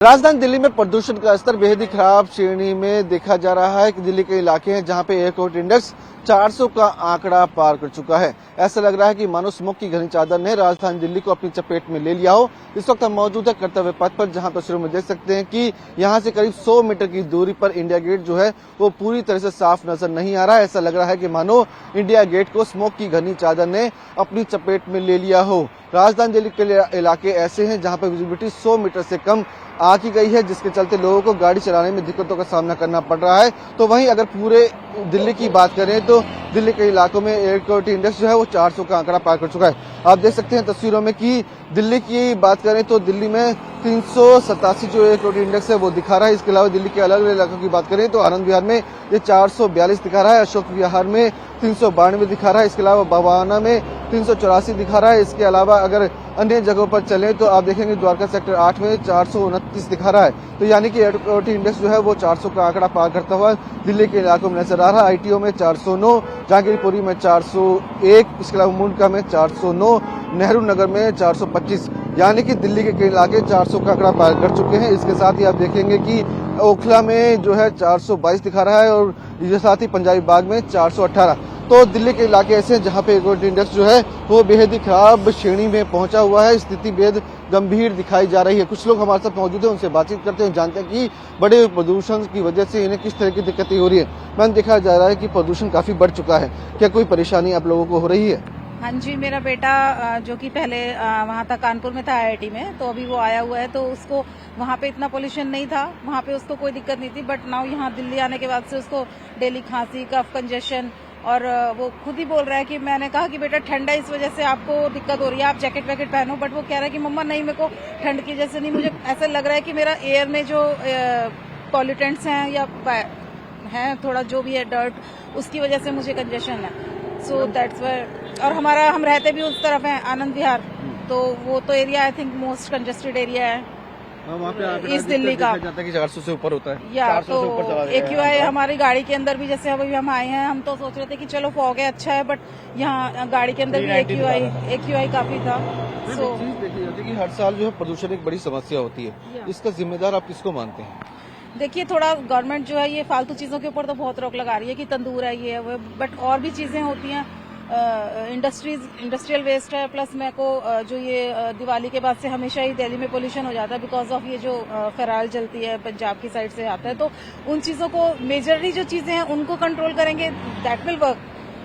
राजधानी दिल्ली में प्रदूषण का स्तर बेहद ही खराब श्रेणी में देखा जा रहा है कि दिल्ली के इलाके हैं जहां पे एयर क्वालिटी इंडेक्स 400 का आंकड़ा पार कर चुका है। ऐसा लग रहा है कि मानो स्मोक की घनी चादर ने राजधानी दिल्ली को अपनी चपेट में ले लिया हो। इस वक्त हम मौजूद है कर्तव्य पथ पर, जहां तस्वीरों में देख सकते हैं कि यहां से करीब 100 मीटर की दूरी पर इंडिया गेट जो है वो पूरी तरह से साफ नजर नहीं आ रहा है। ऐसा लग रहा है कि मानो इंडिया गेट को स्मोक की घनी चादर ने अपनी चपेट में ले लिया हो। राजधानी दिल्ली के इलाके ऐसे हैं जहां पर विजिबिलिटी 100 मीटर से कम आ की गई है, जिसके चलते लोगों को गाड़ी चलाने में दिक्कतों का सामना करना पड़ रहा है। तो वहीं अगर पूरे दिल्ली की बात करें तो दिल्ली के इलाकों में एयर क्वालिटी इंडेक्स जो है वो 400 का आंकड़ा पार कर चुका है। आप देख सकते हैं तस्वीरों में कि दिल्ली की बात करें तो दिल्ली में 387 जो एयर क्वालिटी इंडेक्स है वो दिखा रहा है। इसके अलावा दिल्ली के अलग अलग इलाकों की बात करें तो आनंद विहार में ये 442 दिखा रहा है, अशोक विहार में 392 दिखा रहा है, इसके अलावा बवाना में 384 दिखा रहा है। इसके अलावा अगर अन्य जगहों पर चलें तो आप देखेंगे द्वारका सेक्टर 8 में 429 दिखा रहा है। तो यानी कि एयर क्वालिटी इंडेक्स जो है वो 400 का आंकड़ा पार करता हुआ दिल्ली के इलाकों में नजर आ रहा है। आईटीओ में 409, जहांगीरपुरी में 401, इसके अलावा मुंडका में 409, नेहरू नगर में 425, यानी कि दिल्ली के कई इलाके 400 का आंकड़ा पार कर चुके हैं। इसके साथ ही आप देखेंगे कि ओखला में जो है 422 दिखा रहा है और इसके साथ ही पंजाबी बाग में 418। तो दिल्ली के इलाके ऐसे हैं जहां पे एयर क्वालिटी इंडेक्स जो है वो बेहद ही खराब श्रेणी में पहुंचा हुआ है। स्थिति बेहद गंभीर दिखाई जा रही है। कुछ लोग हमारे साथ मौजूद हैं, उनसे बातचीत करते हैं, जानते हैं कि बड़े प्रदूषण की वजह से इन्हें किस तरह की दिक्कतें हो रही है। मैंने देखा जा रहा है कि प्रदूषण काफी बढ़ चुका है, क्या कोई परेशानी आप लोगों को हो रही है? हाँ जी, मेरा बेटा जो कि पहले वहाँ था कानपुर में था आईआईटी में, तो अभी वो आया हुआ है, तो उसको वहाँ पे इतना पोल्यूशन नहीं था, वहाँ पे उसको कोई दिक्कत नहीं थी। बट नाउ यहाँ दिल्ली आने के बाद से उसको डेली खांसी, कफ, कंजेशन, और वो खुद ही बोल रहा है कि मैंने कहा कि बेटा ठंड है, इस वजह से आपको दिक्कत हो रही है, आप जैकेट वैकेट पहनो। बट वो कह रहा है कि मम्मा नहीं, मेरे को ठंड की वजह से नहीं, मुझे ऐसा लग रहा है कि मेरा एयर में जो पॉल्यूटेंट्स हैं या है थोड़ा जो भी है डर्ट, उसकी वजह से मुझे कंजेशन है। So that's why. और हम रहते भी उस तरफ हैं, आनंद विहार, तो वो तो area I think most congested area है वहाँ पे इस दिल्ली का। जाता है कि 400 से ऊपर होता है, या 400 तो से ऊपर चला एक्यूआई हमारी गाड़ी के अंदर भी, जैसे अभी हम आए हैं, हम तो सोच रहे थे कि चलो फॉग है अच्छा है, बट यहाँ गाड़ी के अंदर भी एक्यूआई काफी था। सो देखी जाती है कि हर साल जो है प्रदूषण एक बड़ी समस्या होती है। इसका जिम्मेदार आप किसको मानते हैं? देखिए, थोड़ा गवर्नमेंट जो है ये फालतू चीजों के ऊपर तो बहुत रोक लगा रही है कि तंदूर है, ये है वो, बट और भी चीजें होती हैं। इंडस्ट्रियल वेस्ट है, प्लस मेरे को जो ये दिवाली के बाद से हमेशा ही दिल्ली में पोल्यूशन हो जाता है बिकॉज ऑफ ये जो फराल जलती है पंजाब की साइड से आता है। तो उन चीजों को मेजरली जो चीजें हैं उनको कंट्रोल करेंगे, दैट विल वर्क।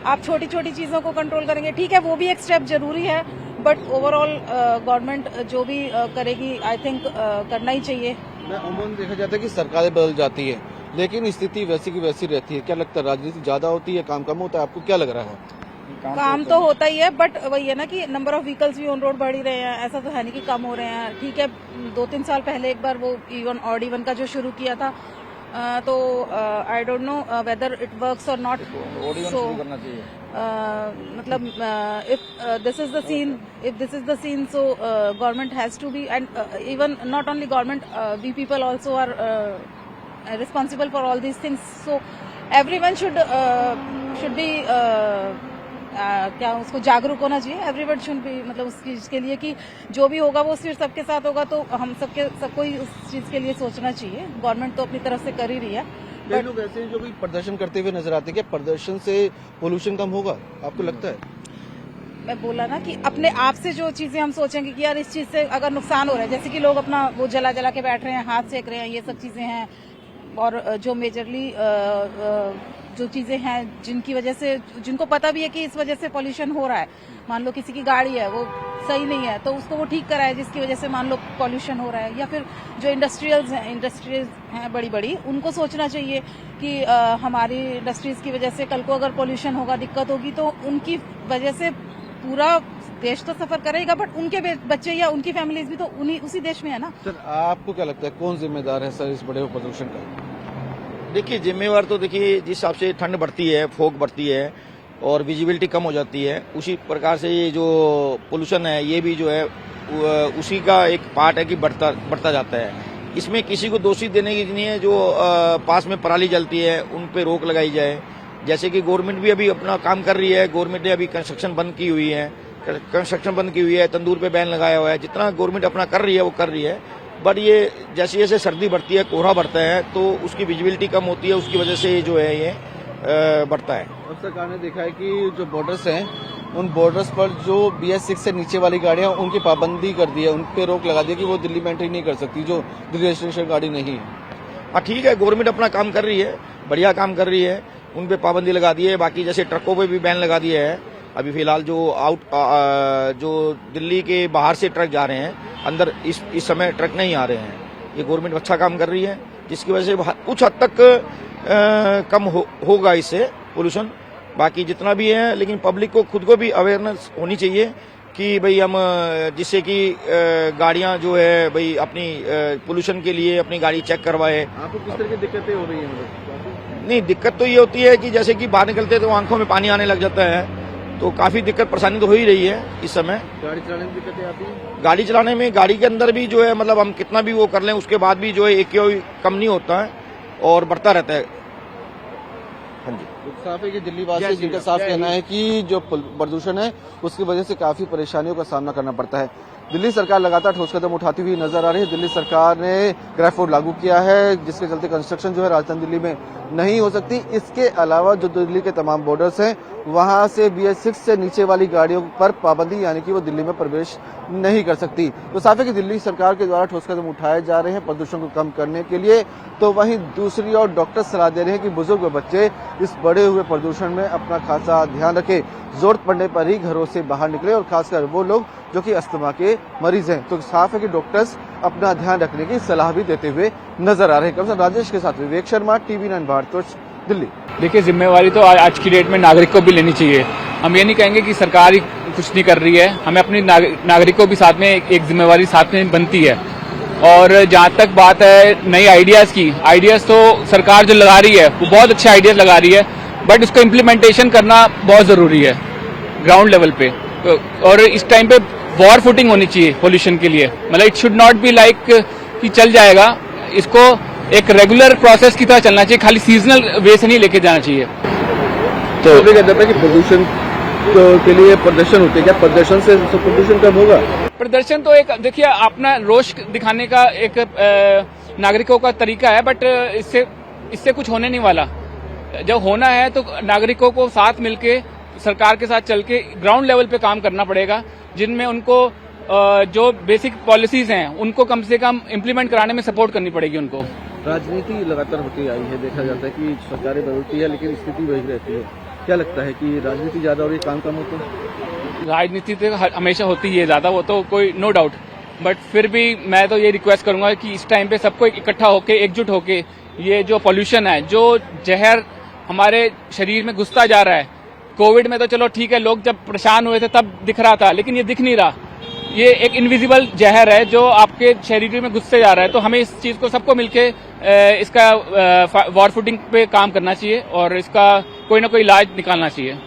आप छोटी छोटी चीजों को कंट्रोल करेंगे, ठीक है, वो भी एक स्टेप जरूरी है, बट ओवरऑल गवर्नमेंट जो भी करेगी आई थिंक करना ही चाहिए। अमूमन देखा जाता है कि सरकारें बदल जाती है, लेकिन स्थिति वैसी की वैसी रहती है। क्या लगता है, राजनीति ज्यादा होती है, काम कम होता है? आपको क्या लग रहा है? काम तो होता ही है, बट वही है ना कि नंबर ऑफ व्हीकल्स भी ऑन रोड बढ़ ही रहे हैं, ऐसा तो है नहीं कि कम हो रहे हैं। ठीक है, 2-3 साल पहले एक बार वो इवन ऑड इवन का जो शुरू किया था, तो I don't know whether it works और नॉट। सो मतलब if this is the scene, so government has to be, and even not only government, we people also are responsible for all these things. So everyone should be क्या उसको जागरूक होना चाहिए। Everyone should भी, मतलब उस चीज के लिए कि जो भी होगा वो सिर्फ सबके साथ होगा, तो हम सबको ही उस चीज के लिए सोचना चाहिए। गवर्नमेंट तो अपनी तरफ से कर ही रही है, बट लोग ऐसे जो भी प्रदर्शन करते हुए नजर आते हैं, क्या प्रदर्शन से पोल्यूशन कम होगा, आपको लगता है? मैं बोला ना कि अपने आप से जो चीजें हम सोचेंगे कि यार इस चीज से अगर नुकसान हो रहा है, जैसे कि लोग अपना वो जला के बैठ रहे हैं, हाथ सेक रहे हैं, ये सब चीजें हैं। और जो मेजरली जो चीजें हैं जिनकी वजह से, जिनको पता भी है कि इस वजह से पोल्यूशन हो रहा है, मान लो किसी की गाड़ी है वो सही नहीं है तो उसको वो ठीक कराए, जिसकी वजह से मान लो पोल्यूशन हो रहा है। या फिर जो इंडस्ट्रीज हैं बड़ी, उनको सोचना चाहिए कि हमारी इंडस्ट्रीज की वजह से कल को अगर पोल्यूशन होगा, दिक्कत होगी, तो उनकी वजह से पूरा देश तो सफर करेगा, बट उनके बच्चे या उनकी फैमिलीज भी तो उसी देश में है ना। सर, आपको क्या लगता है कौन जिम्मेदार है सर इस बड़े प्रदूषण का? देखिए, जिम्मेवार तो देखिए जिस हिसाब से ठंड बढ़ती है, फॉग बढ़ती है और विजिबिलिटी कम हो जाती है, उसी प्रकार से ये जो पोल्यूशन है ये भी जो है उसी का एक पार्ट है कि बढ़ता जाता है। इसमें किसी को दोषी देने की नहीं है। जो पास में पराली जलती है उन पे रोक लगाई जाए, जैसे कि गवर्नमेंट भी अभी अपना काम कर रही है। गवर्नमेंट ने अभी कंस्ट्रक्शन बंद की हुई है, तंदूर पे बैन लगाया हुआ है। जितना गवर्नमेंट अपना कर रही है वो कर रही है, बट ये जैसे जैसे सर्दी बढ़ती है, कोहरा बढ़ता है, तो उसकी विजिबिलिटी कम होती है, उसकी वजह से जो है ये बढ़ता है। अब सरकार ने देखा है कि जो बॉर्डर्स हैं उन बॉर्डर्स पर जो BS6 से नीचे वाली गाड़ियां उनकी पाबंदी कर दी है, उन पे रोक लगा दी है कि वो दिल्ली में एंट्री नहीं कर सकती जो दिल्ली रजिस्ट्रेशन गाड़ी नहीं है। हाँ ठीक है, गवर्नमेंट अपना काम कर रही है, बढ़िया काम कर रही है, उन पे पाबंदी लगा दी है। बाकी जैसे ट्रकों पे भी बैन लगा दिया है। अभी फिलहाल जो दिल्ली के बाहर से ट्रक जा रहे हैं, अंदर इस समय ट्रक नहीं आ रहे हैं। ये गवर्नमेंट अच्छा काम कर रही है, जिसकी वजह से कुछ हद तक कम होगा इससे पोल्यूशन। बाकी जितना भी है, लेकिन पब्लिक को खुद को भी अवेयरनेस होनी चाहिए कि भाई हम जिससे कि गाड़ियां जो है भाई अपनी पोल्यूशन के लिए अपनी गाड़ी चेक करवाए। आपको किस तरह की दिक्कतें हो रही हैं? नहीं, दिक्कत तो ये होती है कि जैसे कि बाहर निकलते तो आंखों में पानी आने लग जाता है, तो काफी दिक्कत परेशानी तो हो ही रही है इस समय। गाड़ी चलाने में दिक्कतें आती हैं? गाड़ी चलाने में, गाड़ी के अंदर भी जो है मतलब हम कितना भी वो कर लें, उसके बाद भी जो है AQI कम नहीं होता है और बढ़ता रहता है। हाँ जी, साफ है कि दिल्ली वासी जिनका साफ कहना है कि जो प्रदूषण है उसकी वजह से काफी परेशानियों का सामना करना पड़ता है। दिल्ली सरकार लगातार ठोस कदम उठाती हुई नजर आ रही है। दिल्ली सरकार ने ग्रेफोर्ड लागू किया है, जिसके चलते कंस्ट्रक्शन जो है राजधानी दिल्ली में नहीं हो सकती। इसके अलावा जो दिल्ली के तमाम बॉर्डर्स हैं वहां से BS6 से नीचे वाली गाड़ियों पर पाबंदी, यानी कि वो दिल्ली में प्रवेश नहीं कर सकती। तो साफ है कि दिल्ली सरकार के द्वारा ठोस कदम उठाए जा रहे हैं प्रदूषण को कम करने के लिए। तो वहीं दूसरी ओर डॉक्टर सलाह दे रहे हैं कि बुजुर्ग व बच्चे इस बढ़े हुए प्रदूषण में अपना खासा ध्यान रखें, जरूरत पड़ने पर ही घरों से बाहर निकले, और खासकर वो लोग जो कि अस्थमा के मरीज हैं। तो साफ है कि डॉक्टर्स अपना ध्यान रखने की सलाह भी देते हुए नजर आ रहे हैं। कम राजेश के साथ विवेक शर्मा, TV9 भारत, दिल्ली। देखिए, जिम्मेवारी तो आज की डेट में नागरिक को भी लेनी चाहिए। हम ये नहीं कहेंगे कि सरकार ही कुछ नहीं कर रही है, हमें अपनी नागरिकों भी साथ में एक जिम्मेवारी साथ में बनती है। और जहाँ तक बात है नई आइडियाज की, आइडियाज तो सरकार जो लगा रही है वो बहुत अच्छे आइडियाज लगा रही है, बट उसको इम्प्लीमेंटेशन करना बहुत जरूरी है ग्राउंड लेवल पे। और इस टाइम पे वॉर फुटिंग होनी चाहिए पोल्यूशन के लिए। मतलब it should not be like कि चल जाएगा, इसको एक रेगुलर प्रोसेस की तरह चलना चाहिए, खाली सीजनल वे से नहीं लेके जाना चाहिए। तो कहते हैं कि प्रदूषण के लिए प्रदर्शन होते हैं, क्या प्रदर्शन से प्रदूषण कम होगा? प्रदर्शन तो एक देखिए अपना रोष दिखाने का एक नागरिकों का तरीका है, बट इससे कुछ होने नहीं वाला। जब होना है तो नागरिकों को साथ मिलके सरकार के साथ चल के ग्राउंड लेवल पे काम करना पड़ेगा, जिनमें उनको जो बेसिक पॉलिसीज हैं उनको कम से कम इम्प्लीमेंट कराने में सपोर्ट करनी पड़ेगी उनको। राजनीति लगातार होती आई है, देखा जाता है कि सरकारें बदलती है लेकिन स्थिति वही रहती है। क्या लगता है कि राजनीति ज्यादा हो रही है, काम कम होता है? राजनीति तो हमेशा होती है ज्यादा, वो तो कोई नो डाउट, बट फिर भी मैं तो ये रिक्वेस्ट करूंगा कि इस टाइम पे सबको इकट्ठा होके, एकजुट होके, ये जो पॉल्यूशन है, जो जहर हमारे शरीर में घुसता जा रहा है। कोविड में तो चलो ठीक है, लोग जब परेशान हुए थे तब दिख रहा था, लेकिन ये दिख नहीं रहा। ये एक इनविजिबल जहर है जो आपके शरीर में घुसते जा रहा है। तो हमें इस चीज को सबको मिलके इसका वॉर फुटिंग पे काम करना चाहिए और इसका कोई ना कोई इलाज निकालना चाहिए।